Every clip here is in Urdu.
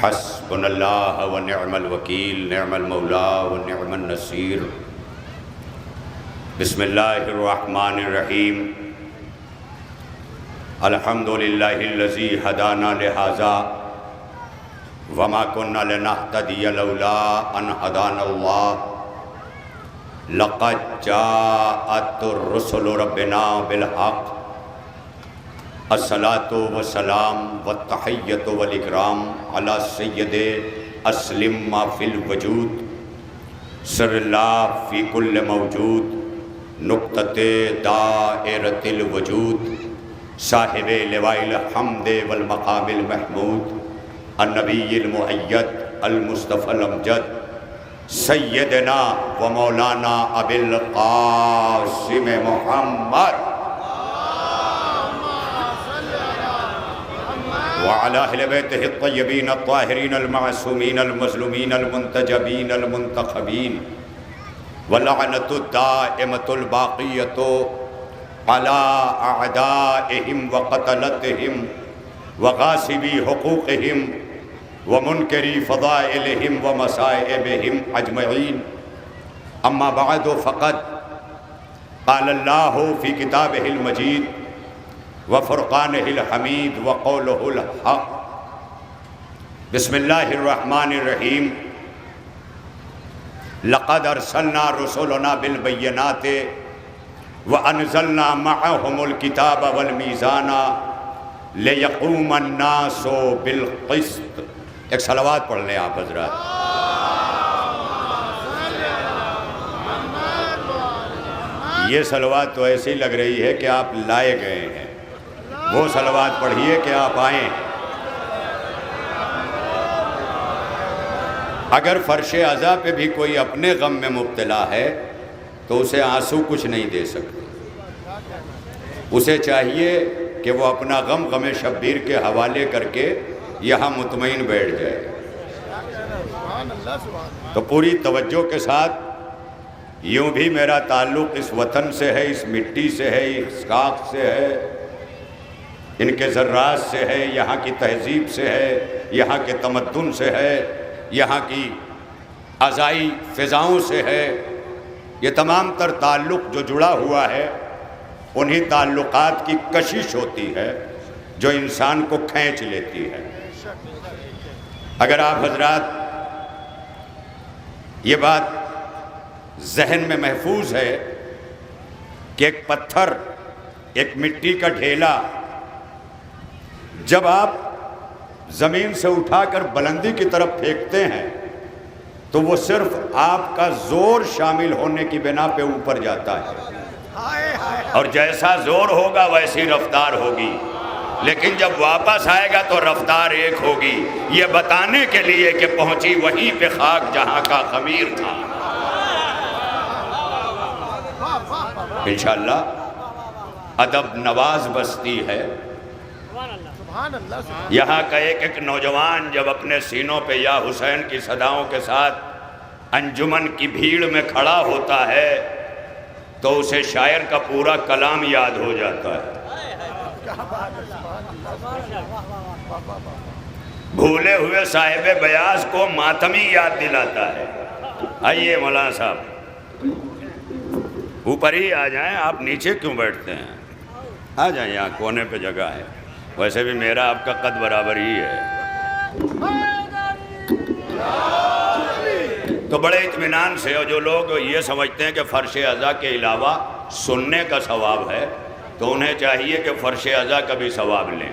حسبنا اللہ ونعم الوکیل، نعم المولا ونعم النصیر۔ بسم اللہ الرحمن الرحیم۔ الحمدللہ الذی ہدانا لہذا وما كنا لنہتدی لولا ان ہدانا اللہ لقد جاءت الرسل ربنا بالحق۔ الصلاۃ والسلام والتحیۃ والاکرام علی سید اسلم ما فی الوجود، سر اللہ فی کل موجود، نقطۃ دائرۃ الوجود، صاحب لواء الحمد والمقام المحمود، النبی المؤید المصطفی الامجد، سیدنا و مولانا ابی القاسم محمد وعلى أهل بيته الطيبين الطاهرين المعصومين المظلومين المنتجبين المنتخبين، واللعنة الدائمة الباقية على أعدائهم وقتلتهم وغاصبي حقوقهم ومنكري فضائلهم ومصائبهم أجمعين. أما بعد فقد قال الله في كتابه المجيد وفرقانه الحمید وقوله الحق. بسم اللہ الرحمن الرحیم. لقد ارسلنا رسولنا بالبینات وانزلنا معهم الکتاب والمیزان لیقوم الناس بالقسط. ایک صلوات پڑھ لیں آپ حضرات. یہ صلوات تو ایسی لگ رہی ہے کہ آپ لائے گئے ہیں. وہ صلوات پڑھیے کہ آپ آئیں. اگر فرش عزا پہ بھی کوئی اپنے غم میں مبتلا ہے تو اسے آنسو کچھ نہیں دے سکتے. اسے چاہیے کہ وہ اپنا غم شبیر کے حوالے کر کے یہاں مطمئن بیٹھ جائے. تو پوری توجہ کے ساتھ، یوں بھی میرا تعلق اس وطن سے ہے، اس مٹی سے ہے، اس خاک سے ہے، ان کے ذرات سے ہے، یہاں کی تہذیب سے ہے، یہاں کے تمدن سے ہے، یہاں کی ازائی فضاؤں سے ہے. یہ تمام تر تعلق جو جڑا ہوا ہے، انہی تعلقات کی کشش ہوتی ہے جو انسان کو کھینچ لیتی ہے. اگر آپ حضرات یہ بات ذہن میں محفوظ ہے کہ ایک پتھر، ایک مٹی کا ڈھیلا جب آپ زمین سے اٹھا کر بلندی کی طرف پھینکتے ہیں تو وہ صرف آپ کا زور شامل ہونے کی بنا پہ اوپر جاتا ہے، اور جیسا زور ہوگا ویسی رفتار ہوگی. لیکن جب واپس آئے گا تو رفتار ایک ہوگی، یہ بتانے کے لیے کہ پہنچی وہیں پہ خاک جہاں کا خمیر تھا. انشاءاللہ ادب نواز بستی ہے. یہاں کا ایک ایک نوجوان جب اپنے سینوں پہ یا حسین کی صداؤں کے ساتھ انجمن کی بھیڑ میں کھڑا ہوتا ہے تو اسے شاعر کا پورا کلام یاد ہو جاتا ہے. بھولے ہوئے صاحب بیاض کو ماتمی یاد دلاتا ہے. آئیے مولانا صاحب اوپر ہی آ جائیں. آپ نیچے کیوں بیٹھتے ہیں؟ آ جائیں، یہاں کونے پہ جگہ ہے. ویسے بھی میرا آپ کا قد برابر ہی ہے. تو بڑے اطمینان سے، اور جو لوگ یہ سمجھتے ہیں کہ فرش عزا کے علاوہ سننے کا ثواب ہے تو انہیں چاہیے کہ فرش عزا کا بھی ثواب لیں.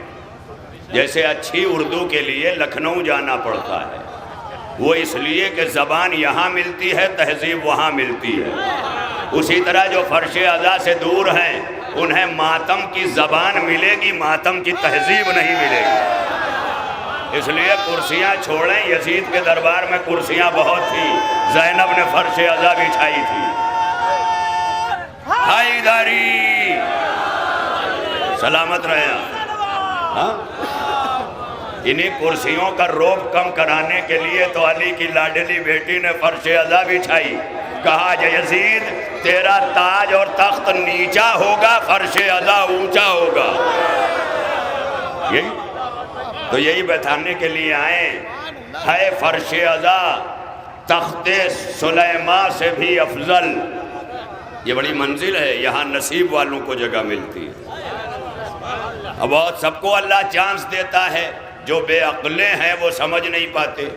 جیسے اچھی اردو کے لیے لکھنؤ جانا پڑتا ہے، وہ اس لیے کہ زبان یہاں ملتی ہے، تہذیب وہاں ملتی ہے. اسی طرح جو فرش عزا سے دور ہیں انہیں ماتم کی زبان ملے گی، ماتم کی تہذیب نہیں ملے گی. اس لیے کرسیاں چھوڑیں. یزید کے دربار میں کرسیاں بہت تھیں، زینب نے فرش عزا بچھائی تھی. حیدری سلامت رہے. انہی کرسیوں کا روب کم کرانے کے لیے تو علی کی لاڈلی بیٹی نے فرش عزا بچھائی. کہا یزید تیرا تاج اور تخت نیچا ہوگا، فرش عزا اونچا ہوگا. یہی تو یہی بتانے کے لیے آئے ہے فرش ازا تخت سلیمان سے بھی افضل. یہ بڑی منزل ہے، یہاں نصیب والوں کو جگہ ملتی ہے. اب بہت سب کو اللہ چانس دیتا ہے، جو بے عقلیں ہیں وہ سمجھ نہیں پاتے.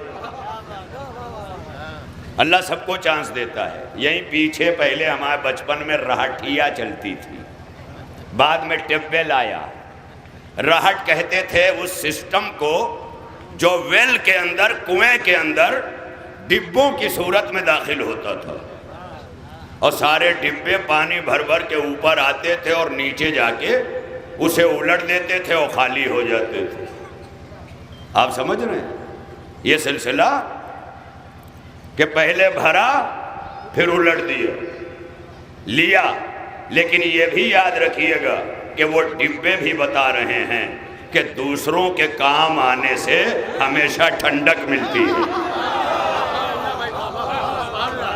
اللہ سب کو چانس دیتا ہے. یہیں پیچھے پہلے ہمارے بچپن میں رہٹیا چلتی تھی، بعد میں ٹیوب ویل آیا. رہٹ کہتے تھے اس سسٹم کو جو ویل کے اندر، کنویں کے اندر ڈبوں کی صورت میں داخل ہوتا تھا، اور سارے ڈبے پانی بھر بھر کے اوپر آتے تھے اور نیچے جا کے اسے الٹ دیتے تھے اور خالی ہو جاتے تھے. آپ سمجھ رہے ہیں یہ سلسلہ کہ پہلے بھرا پھر الٹ لیا. لیکن یہ بھی یاد رکھیے گا کہ وہ ڈبے بھی بتا رہے ہیں کہ دوسروں کے کام آنے سے ہمیشہ ٹھنڈک ملتی ہے.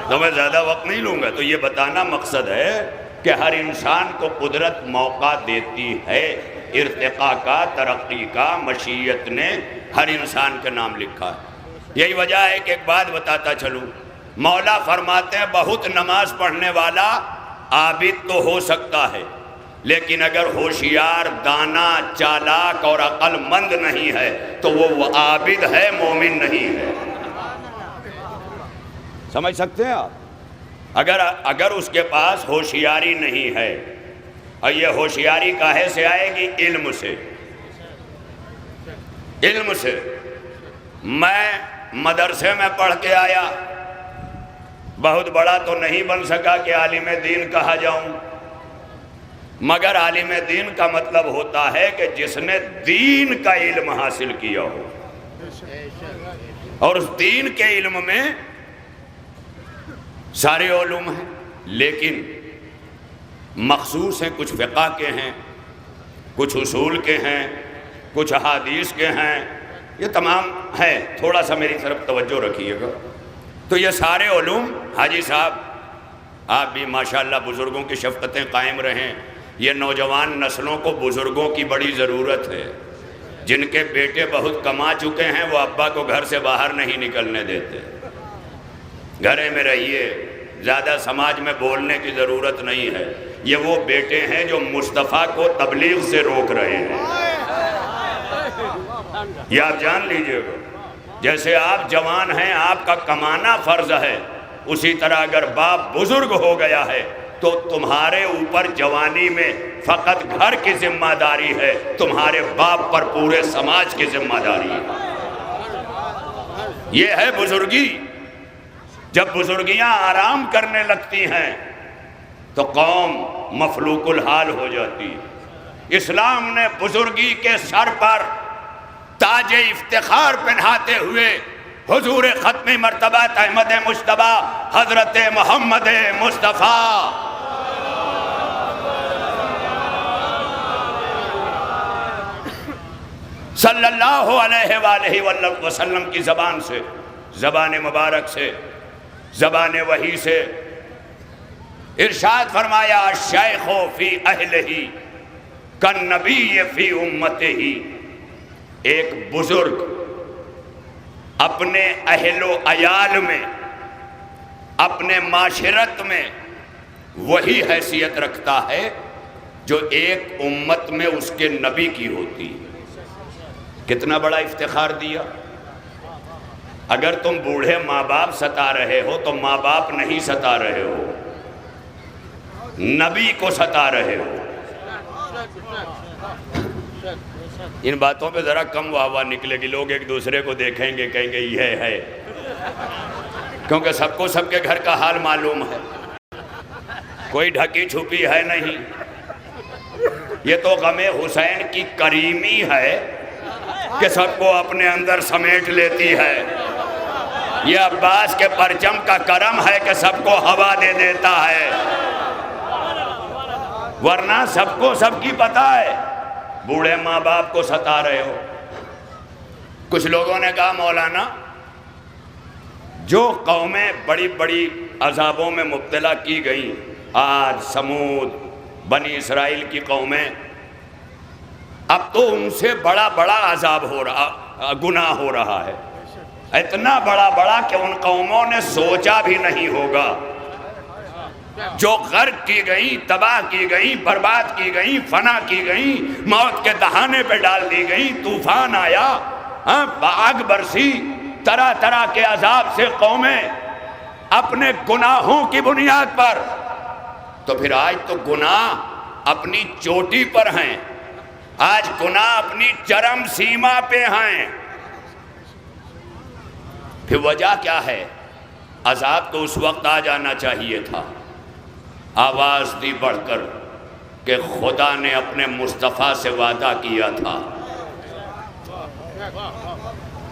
تو میں زیادہ وقت نہیں لوں گا. تو یہ بتانا مقصد ہے کہ ہر انسان کو قدرت موقع دیتی ہے ارتقاء کا، ترقی کا. مشیت نے ہر انسان کے نام لکھا ہے. یہی وجہ ہے کہ ایک بات بتاتا چلوں. مولا فرماتے ہیں بہت نماز پڑھنے والا عابد تو ہو سکتا ہے، لیکن اگر ہوشیار، دانا، چالاک اور عقل مند نہیں ہے تو وہ عابد ہے، مومن نہیں ہے. سمجھ سکتے ہیں آپ؟ اگر اس کے پاس ہوشیاری نہیں ہے، اور یہ ہوشیاری کاہے سے آئے گی؟ علم سے. علم سے. میں مدرسے میں پڑھ کے آیا، بہت بڑا تو نہیں بن سکا کہ عالم دین کہا جاؤں، مگر عالم دین کا مطلب ہوتا ہے کہ جس نے دین کا علم حاصل کیا ہو، اور اس دین کے علم میں سارے علوم ہیں، لیکن مخصوص ہیں. کچھ فقہ کے ہیں، کچھ اصول کے ہیں، کچھ احادیث کے ہیں، یہ تمام ہیں. تھوڑا سا میری طرف توجہ رکھیے گا. تو یہ سارے علوم، حاجی صاحب آپ بھی ماشاءاللہ بزرگوں کی شفقتیں قائم رہیں. یہ نوجوان نسلوں کو بزرگوں کی بڑی ضرورت ہے. جن کے بیٹے بہت کما چکے ہیں وہ ابا کو گھر سے باہر نہیں نکلنے دیتے. گھرے میں رہیے، زیادہ سماج میں بولنے کی ضرورت نہیں ہے. یہ وہ بیٹے ہیں جو مصطفیٰ کو تبلیغ سے روک رہے ہیں. یہ آپ جان لیجئے گا. جیسے آپ جوان ہیں، آپ کا کمانا فرض ہے، اسی طرح اگر باپ بزرگ ہو گیا ہے تو تمہارے اوپر جوانی میں فقط گھر کی ذمہ داری ہے، تمہارے باپ پر پورے سماج کی ذمہ داری ہے. یہ ہے بزرگی. جب بزرگیاں آرام کرنے لگتی ہیں تو قوم مفلوق الحال ہو جاتی. اسلام نے بزرگی کے سر پر تاج افتخار پہناتے ہوئے حضور ختمی مرتبہ احمد مجتبیٰ حضرت محمد مصطفیٰ صلی اللہ علیہ وآلہ وسلم کی زبان سے، زبان مبارک سے، زبان وحی سے ارشاد فرمایا الشیخ فی اہلہ کالنبی فی امتہ. ایک بزرگ اپنے اہل و عیال میں، اپنے معاشرت میں وہی حیثیت رکھتا ہے جو ایک امت میں اس کے نبی کی ہوتی. کتنا بڑا افتخار دیا. اگر تم بوڑھے ماں باپ ستا رہے ہو تو ماں باپ نہیں ستا رہے ہو، نبی کو ستا رہے ہو. ان باتوں پہ ذرا کم واہ نکلے گی. لوگ ایک دوسرے کو دیکھیں گے، کہیں گے یہ ہے، کیونکہ سب کو سب کے گھر کا حال معلوم ہے، کوئی ڈھکی چھپی ہے نہیں. یہ تو غم حسین کی کریمی ہے کہ سب کو اپنے اندر سمیٹ لیتی ہے. یہ عباس کے پرچم کا کرم ہے کہ سب کو ہوا دے دیتا ہے، ورنہ سب کو سب کی پتہ ہے. بوڑھے ماں باپ کو ستا رہے ہو. کچھ لوگوں نے کہا مولانا جو قومیں بڑی بڑی عذابوں میں مبتلا کی گئیں، آج سمود، بنی اسرائیل کی قومیں اب تو ان سے بڑا بڑا عذاب ہو رہا، گناہ ہو رہا ہے، اتنا بڑا بڑا کہ ان قوموں نے سوچا بھی نہیں ہوگا، جو غرق کی گئی، تباہ کی گئی، برباد کی گئی، فنا کی گئی، موت کے دہانے پہ ڈال دی گئی، طوفان آیا، آگ برسی، طرح طرح کے عذاب سے قومیں اپنے گناہوں کی بنیاد پر. تو پھر آج تو گناہ اپنی چوٹی پر ہیں، آج گناہ اپنی چرم سیما پہ ہیں. پھر وجہ کیا ہے؟ عذاب تو اس وقت آ جانا چاہیے تھا. آواز دی بڑھ کر کہ خدا نے اپنے مصطفیٰ سے وعدہ کیا تھا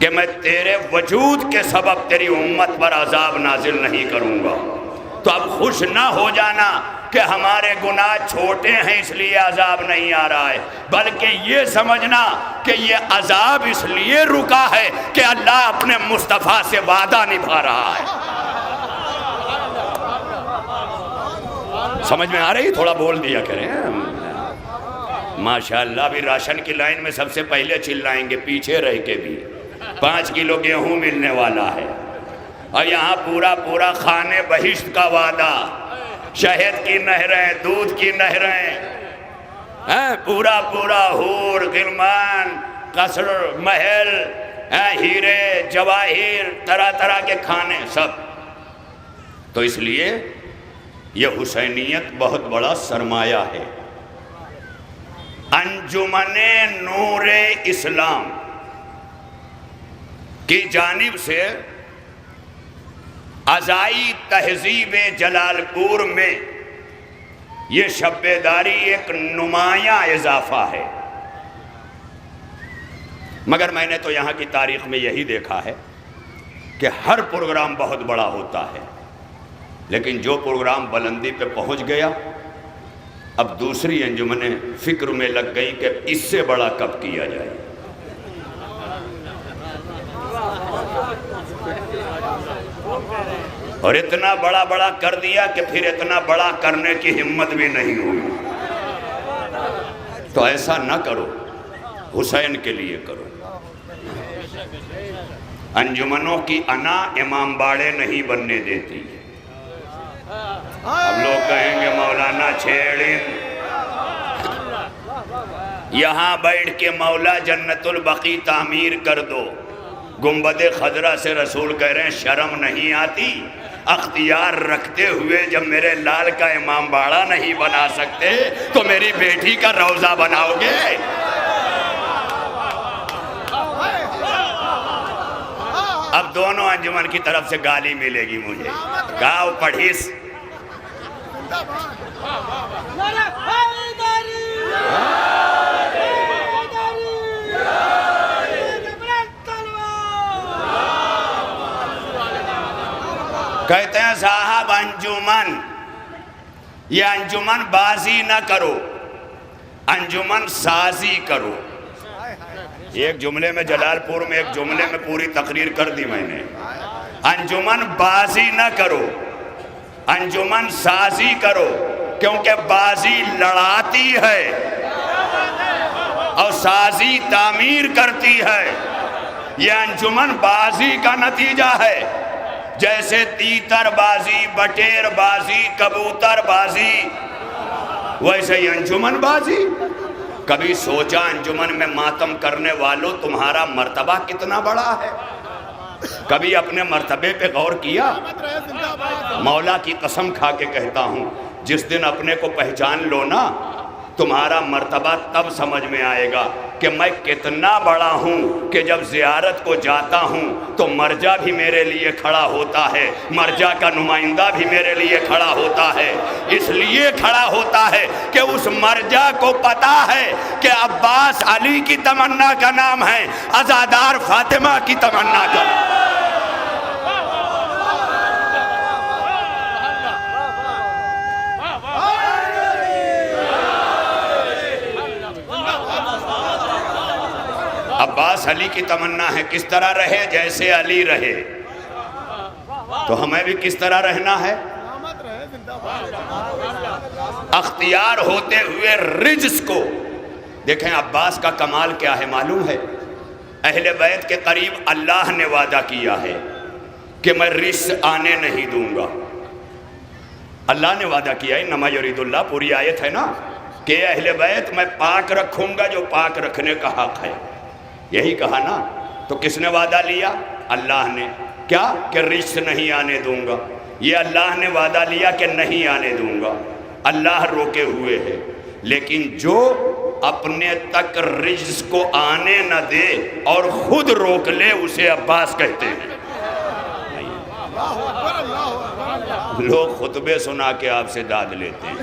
کہ میں تیرے وجود کے سبب تیری امت پر عذاب نازل نہیں کروں گا. تو اب خوش نہ ہو جانا کہ ہمارے گناہ چھوٹے ہیں اس لیے عذاب نہیں آ رہا ہے، بلکہ یہ سمجھنا کہ یہ عذاب اس لیے رکا ہے کہ اللہ اپنے مصطفیٰ سے وعدہ نبھا رہا ہے. سمجھ میں آ رہی؟ تھوڑا بول دیا کریں. ماشاءاللہ ابھی راشن کی لائن میں سب سے پہلے چلائیں گے، پیچھے رہ کے بھی 5 کلو گیہوں ملنے والا ہے، اور یہاں پورا پورا خانے بہشت کا وعدہ، شہد کی نہریں، دودھ کی نہریں، پورا پورا حور، غلمان، قصر، محل، ہیرے، جواہر، طرح طرح کے کھانے سب. تو اس لیے یہ حسینیت بہت بڑا سرمایہ ہے. انجمن نور اسلام کی جانب سے عزائی تہذیب جلال پور میں یہ شب بیداری ایک نمایاں اضافہ ہے. مگر میں نے تو یہاں کی تاریخ میں یہی دیکھا ہے کہ ہر پروگرام بہت بڑا ہوتا ہے، لیکن جو پروگرام بلندی پہ پہنچ گیا اب دوسری انجمنیں فکر میں لگ گئی کہ اس سے بڑا کب کیا جائے. اور اتنا بڑا بڑا کر دیا کہ پھر اتنا بڑا کرنے کی ہمت بھی نہیں ہوئی. تو ایسا نہ کرو، حسین کے لیے کرو. انجمنوں کی انا امام باڑے نہیں بننے دیتی. اب لوگ کہیں گے مولانا چھیڑیں، یہاں بیٹھ کے مولا جنت البقی تعمیر کر دو. گنبد خضرا سے رسول کہہ رہے ہیں شرم نہیں آتی؟ اختیار رکھتے ہوئے جب میرے لال کا امام باڑہ نہیں بنا سکتے تو میری بیٹی کا روضہ بناؤ گے؟ اب دونوں انجمن کی طرف سے گالی ملے گی مجھے. گاؤ پڑھیس کہتے ہیں صاحب انجمن، یہ انجمن بازی نہ کرو، انجمن سازی کرو. ایک جملے میں جلال پور میں ایک جملے میں پوری تقریر کر دی میں نے. انجمن بازی نہ کرو، انجمن سازی کرو، کیونکہ بازی لڑاتی ہے اور سازی تعمیر کرتی ہے. یہ انجمن بازی کا نتیجہ ہے، جیسے تیتر بازی، بٹیر بازی، کبوتر بازی، ویسے ہی انجمن بازی. کبھی سوچا انجمن میں ماتم کرنے والوں تمہارا مرتبہ کتنا بڑا ہے؟ کبھی اپنے مرتبے پہ غور کیا؟ مولا کی قسم کھا کے کہتا ہوں، جس دن اپنے کو پہچان لو نا، تمہارا مرتبہ تب سمجھ میں آئے گا کہ میں کتنا بڑا ہوں کہ جب زیارت کو جاتا ہوں تو مرجع بھی میرے لیے کھڑا ہوتا ہے، مرجع کا نمائندہ بھی میرے لیے کھڑا ہوتا ہے. اس لیے کھڑا ہوتا ہے کہ اس مرجع کو پتا ہے کہ عباس علی کی تمنا کا نام ہے، عزادار فاطمہ کی تمنا کا. عباس علی کی تمنا ہے کس طرح رہے؟ جیسے علی رہے. تو ہمیں بھی کس طرح رہنا ہے؟ اختیار ہوتے ہوئے رجس کو دیکھیں عباس کا کمال کیا ہے معلوم ہے؟ اہل بیت کے قریب اللہ نے وعدہ کیا ہے کہ میں رجس آنے نہیں دوں گا۔ اللہ نے وعدہ کیا ہے، انما یرید اللہ، پوری آیت ہے نا، کہ اہل بیت میں پاک رکھوں گا جو پاک رکھنے کا حق ہے، یہی کہا نا۔ تو کس نے وعدہ لیا؟ اللہ نے۔ کیا؟ کہ رجس نہیں آنے دوں گا۔ یہ اللہ نے وعدہ لیا کہ نہیں آنے دوں گا، اللہ روکے ہوئے ہے، لیکن جو اپنے تک رجس کو آنے نہ دے اور خود روک لے اسے عباس کہتے ہیں۔ لوگ خطبے سنا کے آپ سے داد لیتے ہیں،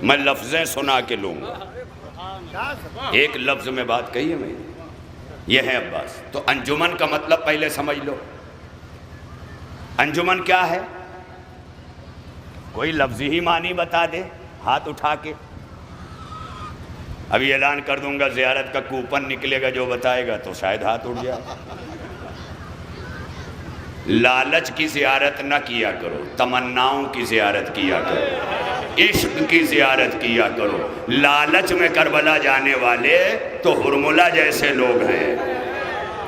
میں لفظیں سنا کے لوں گا، ایک لفظ میں بات کہی ہے میں، یہ ہے عباس۔ تو انجمن کا مطلب پہلے سمجھ لو، انجمن کیا ہے؟ کوئی لفظی ہی معنی بتا دے ہاتھ اٹھا کے۔ ابھی اعلان کر دوں گا زیارت کا کوپن نکلے گا، جو بتائے گا تو شاید ہاتھ اٹھ جائے۔ لالچ کی زیارت نہ کیا کرو، تمناؤں کی زیارت کیا کرو، عشق کی زیارت کیا کرو۔ لالچ میں کربلا جانے والے تو ہرملہ جیسے لوگ ہیں۔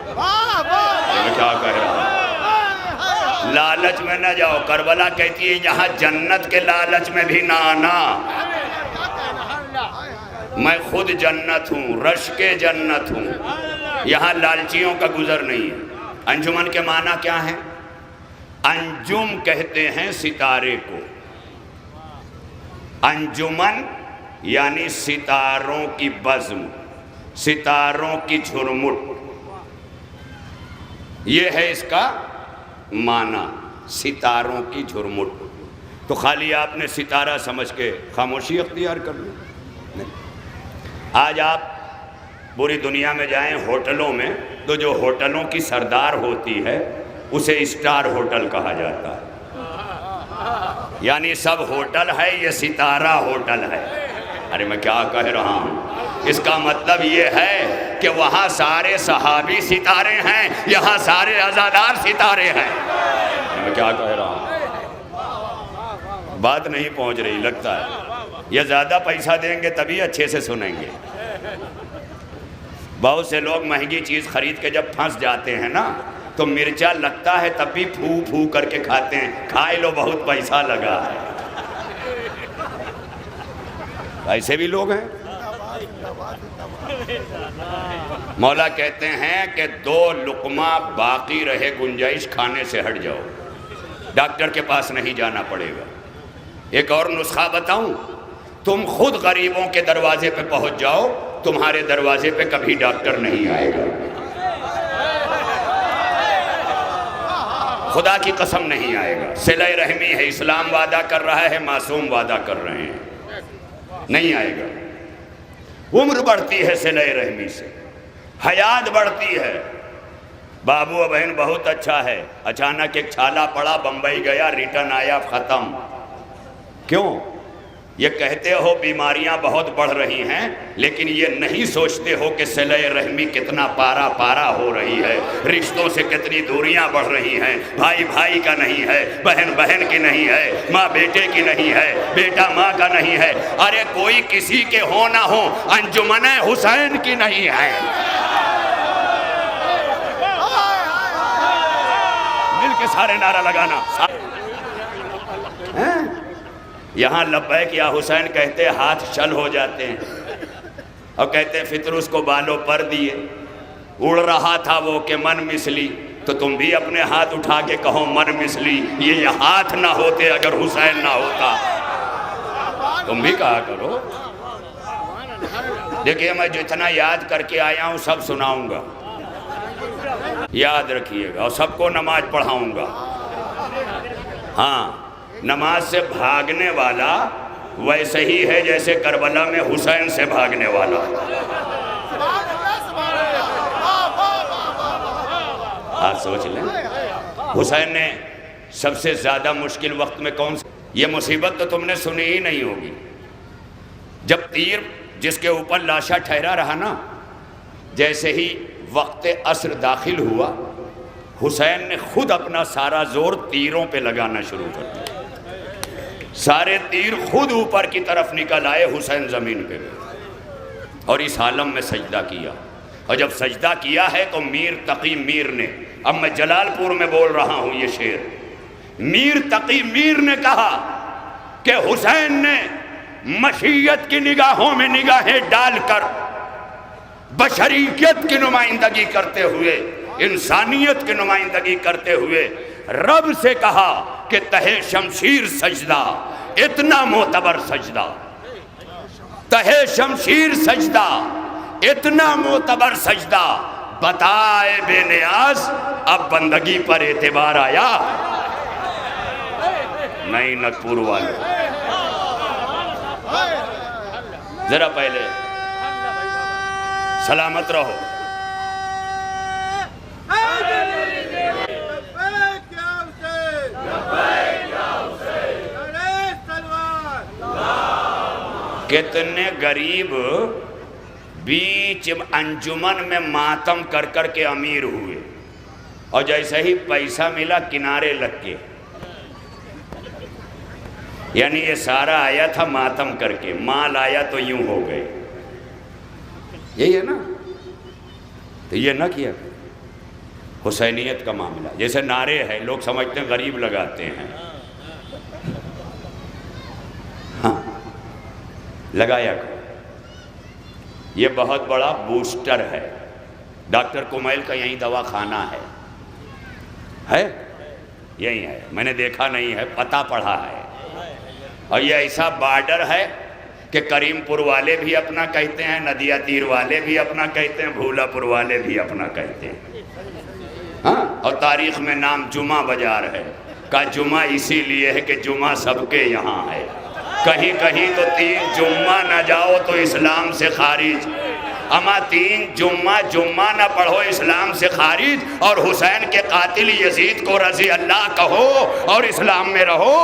میں کیا کہہ رہا ہوں؟ لالچ میں نہ جاؤ، کربلا کہتی ہے یہاں جنت کے لالچ میں بھی نہ آنا۔ میں خود جنت ہوں، رش کے جنت ہوں، یہاں لالچیوں کا گزر نہیں ہے۔ انجمن کے معنی کیا ہیں؟ انجم کہتے ہیں ستارے کو، انجمن یعنی ستاروں کی بزم، ستاروں کی جھرمٹ، یہ ہے اس کا معنی، ستاروں کی جھرمٹ۔ تو خالی آپ نے ستارہ سمجھ کے خاموشی اختیار کر لی۔ آج آپ پوری دنیا میں جائیں ہوٹلوں میں، تو جو ہوٹلوں کی سردار ہوتی ہے اسے اسٹار ہوٹل کہا جاتا ہے، یعنی سب ہوٹل ہے، یہ ستارہ ہوٹل ہے۔ ارے میں کیا کہہ رہا ہوں؟ اس کا مطلب یہ ہے کہ وہاں سارے صحابی ستارے ہیں، یہاں سارے عزادار ستارے ہیں۔ میں کیا کہہ رہا ہوں؟ بات نہیں پہنچ رہی لگتا ہے، یہ زیادہ پیسہ دیں گے تبھی اچھے سے سنیں گے۔ بہت سے لوگ مہنگی چیز خرید کے جب پھنس جاتے ہیں نا، تو مرچا لگتا ہے تب بھی پھو پھو کر کے کھاتے ہیں، کھائے لو بہت پیسہ لگا ہے۔ ایسے بھی لوگ ہیں۔ مولا کہتے ہیں کہ 2 لقمہ باقی رہے گنجائش، کھانے سے ہٹ جاؤ، ڈاکٹر کے پاس نہیں جانا پڑے گا۔ ایک اور نسخہ بتاؤں، تم خود غریبوں کے دروازے پہ پہنچ جاؤ، تمہارے دروازے پہ کبھی ڈاکٹر نہیں آئے گا۔ خدا کی قسم نہیں آئے گا۔ صلہ رحمی ہے، اسلام وعدہ کر رہا ہے، معصوم وعدہ کر رہے ہیں، نہیں آئے گا۔ عمر بڑھتی ہے صلہ رحمی سے، حیات بڑھتی ہے۔ بابو بہن بہت اچھا ہے، اچانک ایک چھالا پڑا، بمبئی گیا، ریٹرن آیا، ختم۔ کیوں؟ یہ کہتے ہو بیماریاں بہت بڑھ رہی ہیں، لیکن یہ نہیں سوچتے ہو کہ صلہ رحمی کتنا پارا پارا ہو رہی ہے، رشتوں سے کتنی دوریاں بڑھ رہی ہیں۔ بھائی بھائی کا نہیں ہے، بہن بہن کی نہیں ہے، ماں بیٹے کی نہیں ہے، بیٹا ماں کا نہیں ہے۔ ارے کوئی کسی کے ہو نہ ہو، انجمن حسین کی نہیں ہے۔ مل کے سارے نعرہ لگانا۔ یہاں لبیک یا حسین کہتے ہاتھ چل ہو جاتے ہیں، اور کہتے ہیں فطر اس کو بالوں پر دیے، اڑ رہا تھا وہ کہ من مثلی، تو تم بھی اپنے ہاتھ اٹھا کے کہو من مثلی۔ یہ ہاتھ نہ ہوتے اگر حسین نہ ہوتا، تم بھی کہا کرو۔ دیکھئے میں جتنا یاد کر کے آیا ہوں سب سناؤں گا، یاد رکھیے گا، اور سب کو نماز پڑھاؤں گا۔ ہاں، نماز سے بھاگنے والا ویسے ہی ہے جیسے کربلا میں حسین سے بھاگنے والا۔ آپ سوچ لیں، حسین نے سب سے زیادہ مشکل وقت میں کون سی، یہ مصیبت تو تم نے سنی ہی نہیں ہوگی، جب تیر جس کے اوپر لاشا ٹھہرا رہا نا، جیسے ہی وقت عصر داخل ہوا، حسین نے خود اپنا سارا زور تیروں پہ لگانا شروع کر دیا۔ سارے تیر خود اوپر کی طرف نکل آئے، حسین زمین پہ گئے۔ اور اس عالم میں سجدہ کیا، اور جب سجدہ کیا ہے تو میر تقی میر نے، اب میں جلال پور میں بول رہا ہوں یہ شعر، میر تقی میر نے کہا کہ حسین نے مشیت کی نگاہوں میں نگاہیں ڈال کر بشریت کی نمائندگی کرتے ہوئے، انسانیت کی نمائندگی کرتے ہوئے رب سے کہا کہ تہے شمشیر سجدہ، اتنا معتبر سجدہ، تہے شمشیر سجدہ، اتنا معتبر سجدہ، بتائے بے نیاز اب بندگی پر اعتبار آیا؟ نہیں نگپور والے، ذرا پہلے سلامت رہو۔ کتنے غریب بیچ انجمن میں ماتم کر کر کے امیر ہوئے، اور جیسے ہی پیسہ ملا کنارے لگ کے، یعنی یہ سارا آیا تھا ماتم کر کے، مال آیا تو یوں ہو گئے۔ یہی ہے نا، تو یہ نہ کیا حسینیت کا معاملہ، جیسے نعرے ہیں لوگ سمجھتے ہیں غریب لگاتے ہیں، ہاں لگایا کرو، یہ بہت بڑا بوسٹر ہے۔ ڈاکٹر کمیل کا یہیں دوا خانہ ہے یہی ہے، میں نے دیکھا نہیں ہے، پتہ پڑھا ہے، اور یہ ایسا بارڈر ہے کہ کریم پور والے بھی اپنا کہتے ہیں، ندیہ تیر والے بھی اپنا کہتے ہیں، بھولا پور والے بھی اپنا کہتے ہیں، ہاں، اور تاریخ میں نام جمعہ بازار ہے، کا جمعہ اسی لیے ہے کہ جمعہ سب کے یہاں ہے، کہیں کہیں تو 3 جمعہ نہ جاؤ تو اسلام سے خارج، اما 3 جمعہ نہ پڑھو اسلام سے خارج، اور حسین کے قاتل یزید کو رضی اللہ کہو اور اسلام میں رہو۔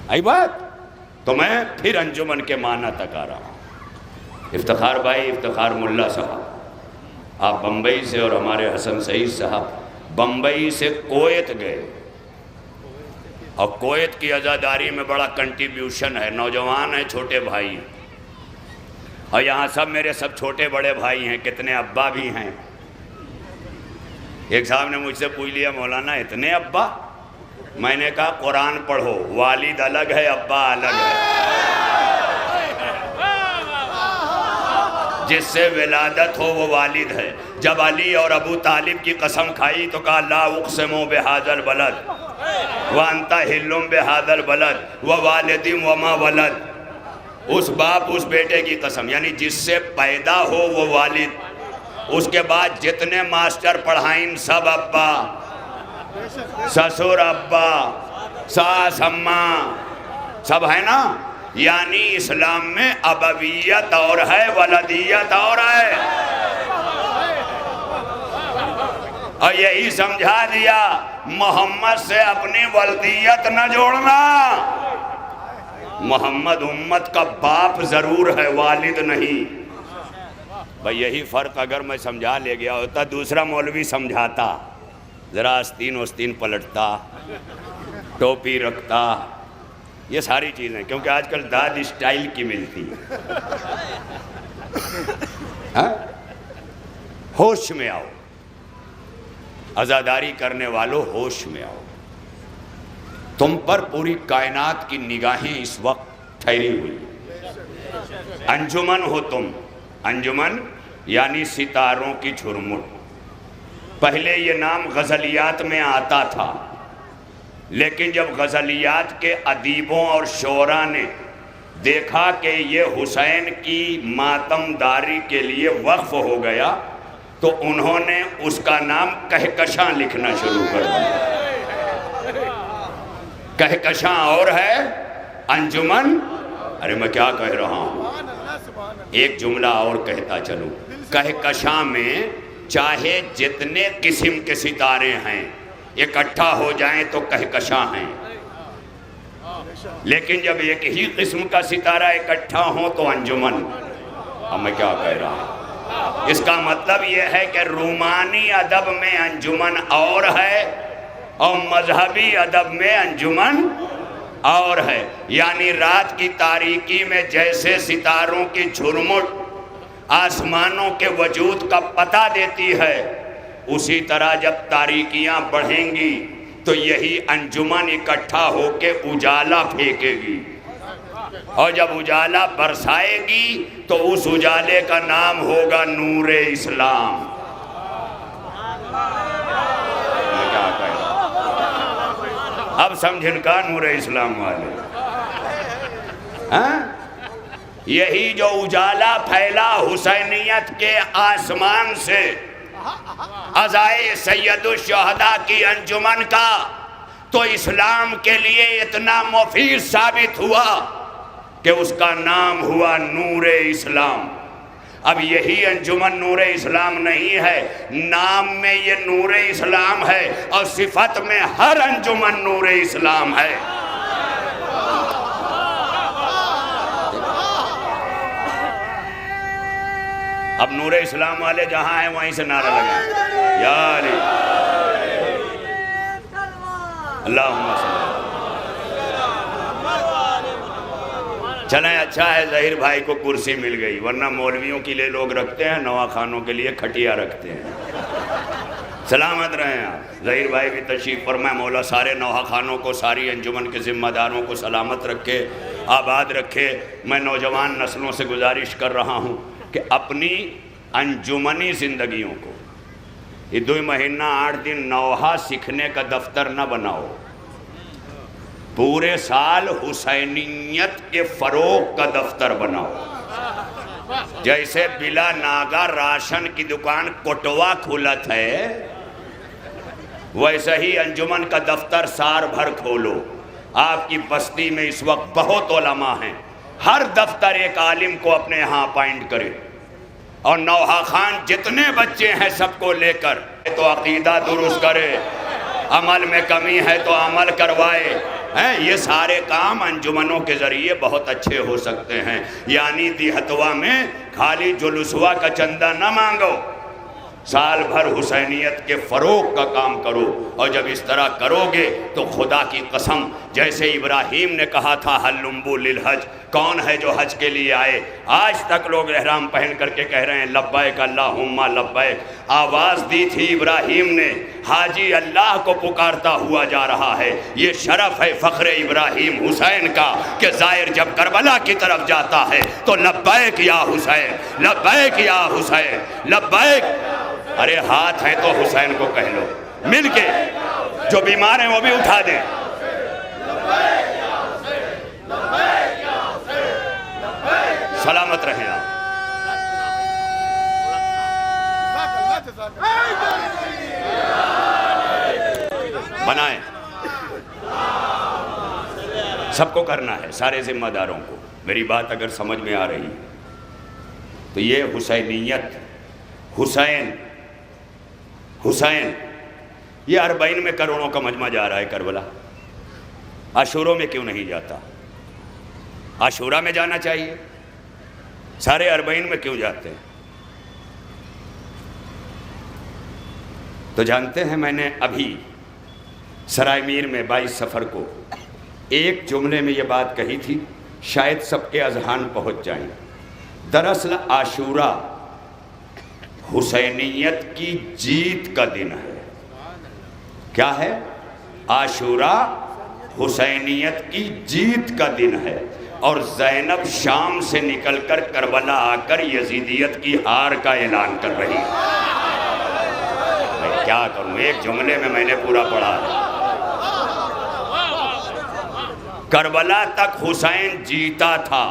آئی بات؟ تو میں پھر انجمن کے معنی تک آ رہا ہوں۔ افتخار بھائی، افتخار ملا صاحب، آپ بمبئی سے، اور ہمارے حسن سعید صاحب بمبئی سے کویت گئے، اور کویت کی عزاداری میں بڑا کنٹریبیوشن ہے، نوجوان ہیں، چھوٹے بھائی، اور یہاں سب میرے سب چھوٹے بڑے بھائی ہیں، کتنے ابا بھی ہیں۔ ایک صاحب نے مجھ سے پوچھ لیا مولانا اتنے ابا؟ میں نے کہا قرآن پڑھو، والد الگ ہے ابا الگ ہے، جس سے ولادت ہو وہ والد ہے۔ جب علی اور ابو طالب کی قسم کھائی تو کہا لا اقسم بہذا البلد وانت حل بہذا البلد ووالد وما ولد، اس باپ اس بیٹے کی قسم، یعنی جس سے پیدا ہو وہ والد، اس کے بعد جتنے ماسٹر پڑھائیں سب ابا، سسر ابا، ساس اماں، سب ہے نا، یعنی اسلام میں ابویت اور ہے، ولدیت اور ہے، اور یہی سمجھا دیا محمد سے اپنی ولدیت نہ جوڑنا، محمد امت کا باپ ضرور ہے، والد نہیں۔ بھئی یہی فرق اگر میں سمجھا لے گیا ہوتا، دوسرا مولوی سمجھاتا، ذرا آستین پلٹتا، ٹوپی رکھتا، یہ ساری چیزیں، کیونکہ آج کل داد اسٹائل کی ملتی ہے۔ ہوش میں آؤ، عزاداری کرنے والوں ہوش میں آؤ، تم پر پوری کائنات کی نگاہیں اس وقت ٹھہری ہوئی، انجمن ہو تم، انجمن یعنی ستاروں کی جھرمٹ۔ پہلے یہ نام غزلیات میں آتا تھا، لیکن جب غزلیات کے ادیبوں اور شعراء نے دیکھا کہ یہ حسین کی ماتم داری کے لیے وقف ہو گیا تو انہوں نے اس کا نام کہکشاں لکھنا شروع کر دیا۔ کہکشاں اور ہے، انجمن، ارے میں کیا کہہ رہا ہوں، ایک جملہ اور کہتا چلوں، کہکشاں میں چاہے جتنے قسم کے ستارے ہیں اکٹھا ہو جائیں تو کہکشاں ہیں، لیکن جب ایک ہی قسم کا ستارہ اکٹھا ہو تو انجمن۔ اب میں کیا کہہ رہا ہوں، اس کا مطلب یہ ہے کہ رومانی ادب میں انجمن اور ہے، اور مذہبی ادب میں انجمن اور ہے، یعنی رات کی تاریکی میں جیسے ستاروں کی جھرمٹ آسمانوں کے وجود کا پتہ دیتی ہے، اسی طرح جب تاریکیاں بڑھیں گی تو یہی انجمن اکٹھا ہو کے اجالا پھینکے گی، اور جب اجالا برسائے گی تو اس اجالے کا نام ہوگا نور اسلام۔ اب سمجھن کا نور اسلام والے، یہی جو اجالا پھیلا حسینیت کے آسمان سے عزائے سید الشہداء کی انجمن کا، تو اسلام کے لیے اتنا مفید ثابت ہوا کہ اس کا نام ہوا نور اسلام۔ اب یہی انجمن نور اسلام نہیں ہے، نام میں یہ نور اسلام ہے اور صفت میں ہر انجمن نور اسلام ہے۔ اب نور اسلام والے جہاں ہیں وہیں سے نعرہ لگائیں، یا علی اللہم صلی۔ چلیں اچھا ہے ظہیر بھائی کو کرسی مل گئی، ورنہ مولویوں کے لیے لوگ رکھتے ہیں، نواخانوں کے لیے کھٹیا رکھتے ہیں۔ سلامت رہیں آپ، ظہیر بھائی بھی تشریف فرمائے، مولا سارے نواخانوں کو، ساری انجمن کے ذمہ داروں کو سلامت رکھے، آباد رکھے۔ میں نوجوان نسلوں سے گزارش کر رہا ہوں کہ اپنی انجمنی زندگیوں کو یہ 2 مہینہ 8 دن نوحہ سیکھنے کا دفتر نہ بناؤ، پورے سال حسینیت کے فروغ کا دفتر بناؤ۔ جیسے بلا ناگا راشن کی دکان کٹوا کھولت ہے، ویسے ہی انجمن کا دفتر سال بھر کھولو۔ آپ کی بستی میں اس وقت بہت علماء ہیں، ہر دفتر ایک عالم کو اپنے ہاں اپائنٹ کرے، اور نوحہ خان جتنے بچے ہیں سب کو لے کر تو عقیدہ درست کرے، عمل میں کمی ہے تو عمل کروائے۔ یہ سارے کام انجمنوں کے ذریعے بہت اچھے ہو سکتے ہیں۔ یعنی دیہتوا میں خالی جلوسوا کا چندہ نہ مانگو، سال بھر حسینیت کے فروغ کا کام کرو، اور جب اس طرح کرو گے تو خدا کی قسم جیسے ابراہیم نے کہا تھا ہلمبو للحج، کون ہے جو حج کے لیے آئے؟ آج تک لوگ احرام پہن کر کے کہہ رہے ہیں لبیک اللہم لبیک۔ آواز دی تھی ابراہیم نے، حاجی اللہ کو پکارتا ہوا جا رہا ہے۔ یہ شرف ہے فخر ابراہیم حسین کا کہ زائر جب کربلا کی طرف جاتا ہے تو لبیک یا حسین، لبیک یا حسین، لبیک۔ ارے ہاتھ ہیں تو حسین کو کہہ لو، مل کے جو بیمار ہیں وہ بھی اٹھا دیں۔ سلامت رہیں آپ۔ بنائیں، سب کو کرنا ہے، سارے ذمہ داروں کو۔ میری بات اگر سمجھ میں آ رہی تو یہ حسینیت، حسین یہ 40 میں کروڑوں کا مجمع جا رہا ہے کربلا، عاشورہ میں کیوں نہیں جاتا؟ عاشورہ میں جانا چاہیے، سارے 40 میں کیوں جاتے ہیں؟ تو جانتے ہیں میں نے ابھی سرائے میر میں 22 صفر کو ایک جملے میں یہ بات کہی تھی، شاید سب کے اذہان پہنچ جائیں۔ دراصل عاشورہ حسینیت کی جیت کا دن ہے۔ کیا ہے؟ عاشورہ حسینیت کی جیت کا دن ہے، اور زینب شام سے نکل کر کربلا آ کر یزیدیت کی ہار کا اعلان کر رہی ہے۔ میں کیا کروں، ایک جملے میں نے پورا پڑھا ہے۔ کربلا تک حسین جیتا تھا،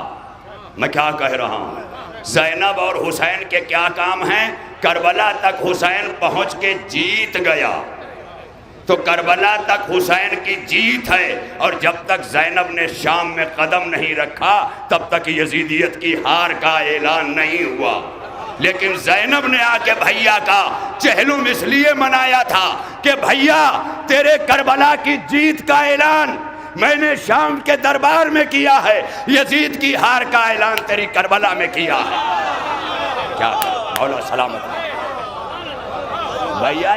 میں کیا کہہ رہا ہوں؟ زینب اور حسین کے کیا کام ہیں؟ کربلا تک حسین پہنچ کے جیت گیا، تو کربلا تک حسین کی جیت ہے، اور جب تک زینب نے شام میں قدم نہیں رکھا تب تک یزیدیت کی ہار کا اعلان نہیں ہوا۔ لیکن زینب نے آ کے بھیا کا چہلم اس لیے منایا تھا کہ بھیا تیرے کربلا کی جیت کا اعلان میں نے شام کے دربار میں کیا ہے، یزید کی ہار کا اعلان تیری کربلا میں کیا ہے۔ کیا مولا سلامت بھیا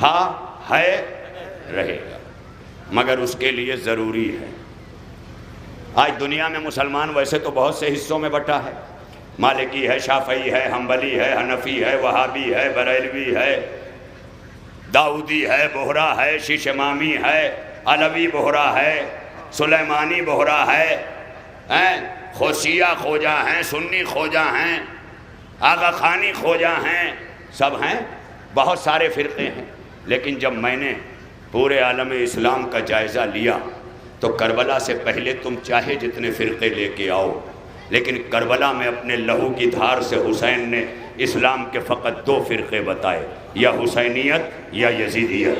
تھا، ہے، رہے گا، مگر اس کے لیے ضروری ہے۔ آج دنیا میں مسلمان ویسے تو بہت سے حصوں میں بٹا ہے، مالکی ہے، شافعی ہے، حنبلی ہے، حنفی ہے، وہابی ہے، بریلوی ہے، داؤدی ہے، بہرا ہے، شیش امامی ہے، علوی بہرا ہے، سلیمانی بہرا ہے، خوشیہ خوجہ ہیں، سنی خوجہ ہیں، آغا خانی خوجہ ہیں، سب ہیں، بہت سارے فرقے ہیں۔ لیکن جب میں نے پورے عالم اسلام کا جائزہ لیا تو کربلا سے پہلے تم چاہے جتنے فرقے لے کے آؤ، لیکن کربلا میں اپنے لہو کی دھار سے حسین نے اسلام کے فقط 2 فرقے بتائے، یا حسینیت یا یزیدیت۔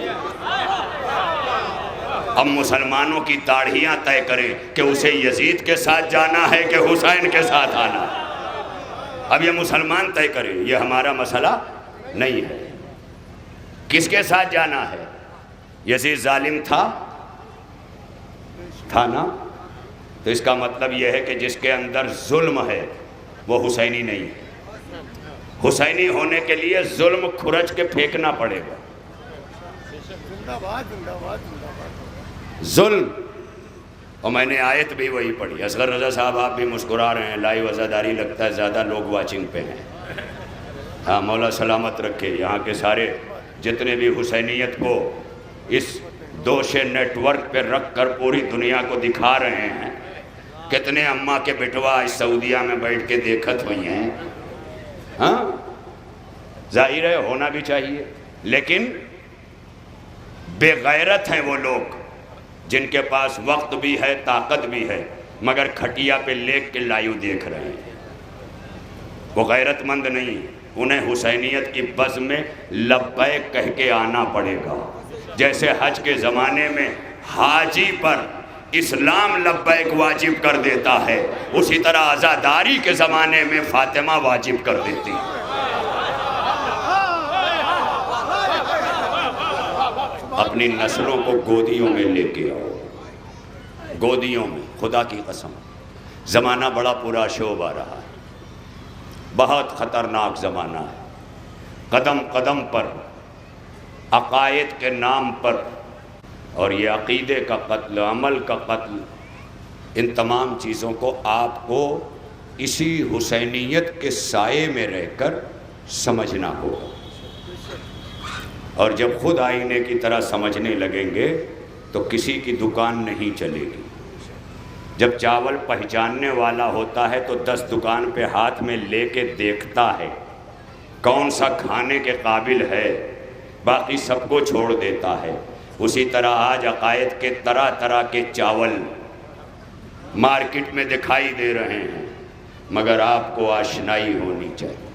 اب مسلمانوں کی داڑھیاں طے کریں کہ اسے یزید کے ساتھ جانا ہے کہ حسین کے ساتھ آنا ہے۔ اب یہ مسلمان طے کریں، یہ ہمارا مسئلہ نہیں ہے۔ کس کے ساتھ جانا ہے؟ یزید ظالم تھا نا، تو اس کا مطلب یہ ہے کہ جس کے اندر ظلم ہے وہ حسینی نہیں ہے۔ حسینی ہونے کے لیے ظلم کھرچ کے پھینکنا پڑے گا۔ ظلم، اور میں نے آیت بھی وہی پڑھی۔ اصغر رضا صاحب آپ بھی مسکرا رہے ہیں، لائیو عزاداری لگتا ہے زیادہ لوگ واچنگ پہ ہیں۔ ہاں، مولا سلامت رکھے یہاں کے سارے جتنے بھی حسینیت کو اس دوشے نیٹ ورک پہ رکھ کر پوری دنیا کو دکھا رہے ہیں۔ کتنے اماں کے بٹوا اس سعودیہ میں بیٹھ کے دیکھت ہوئی ہیں۔ ہاں، ظاہر ہے ہونا بھی چاہیے، لیکن بے غیرت ہیں وہ لوگ جن کے پاس وقت بھی ہے، طاقت بھی ہے، مگر کھٹیا پہ لیک کے لائیو دیکھ رہے ہیں۔ وہ غیرت مند نہیں، انہیں حسینیت کی بز میں لبیک کہہ کے آنا پڑے گا۔ جیسے حج کے زمانے میں حاجی پر اسلام لبیک واجب کر دیتا ہے، اسی طرح عزاداری کے زمانے میں فاطمہ واجب کر دیتی ہے۔ اپنی نسلوں کو گودیوں میں لے کے آؤ، گودیوں میں، خدا کی قسم۔ زمانہ بڑا پورا شوب آ رہا ہے، بہت خطرناک زمانہ ہے۔ قدم قدم پر عقائد کے نام پر، اور یہ عقیدے کا قتل، عمل کا قتل، ان تمام چیزوں کو آپ کو اسی حسینیت کے سائے میں رہ کر سمجھنا ہوگا۔ اور جب خود آئینے کی طرح سمجھنے لگیں گے تو کسی کی دکان نہیں چلے گی۔ جب چاول پہچاننے والا ہوتا ہے تو 10 دکان پہ ہاتھ میں لے کے دیکھتا ہے کون سا کھانے کے قابل ہے، باقی سب کو چھوڑ دیتا ہے۔ اسی طرح آج عقائد کے طرح طرح کے چاول مارکیٹ میں دکھائی دے رہے ہیں، مگر آپ کو آشنائی ہونی چاہیے۔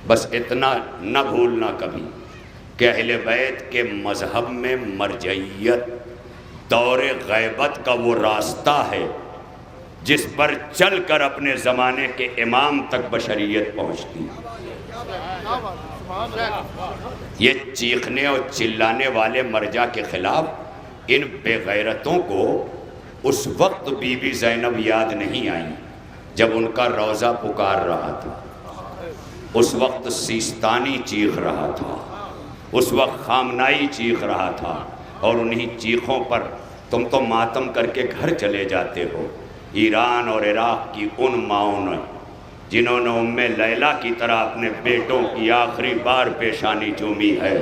بس اتنا نہ بھولنا کبھی کہ اہل بیت کے مذہب میں مرجعیت دور غیبت کا وہ راستہ ہے جس پر چل کر اپنے زمانے کے امام تک بشریت پہنچتی ہے۔ یہ چیخنے اور چلانے والے مرجع کے خلاف ان بے غیرتوں کو اس وقت بی بی زینب یاد نہیں آئی جب ان کا روضہ پکار رہا تھا، اس وقت سیستانی چیخ رہا تھا، اس وقت خامنائی چیخ رہا تھا، اور انہی چیخوں پر تم تو ماتم کر کے گھر چلے جاتے ہو۔ ایران اور عراق کی ان ماؤں نے جنہوں نے ام لیلہ کی طرح اپنے بیٹوں کی آخری بار پیشانی چومی ہے،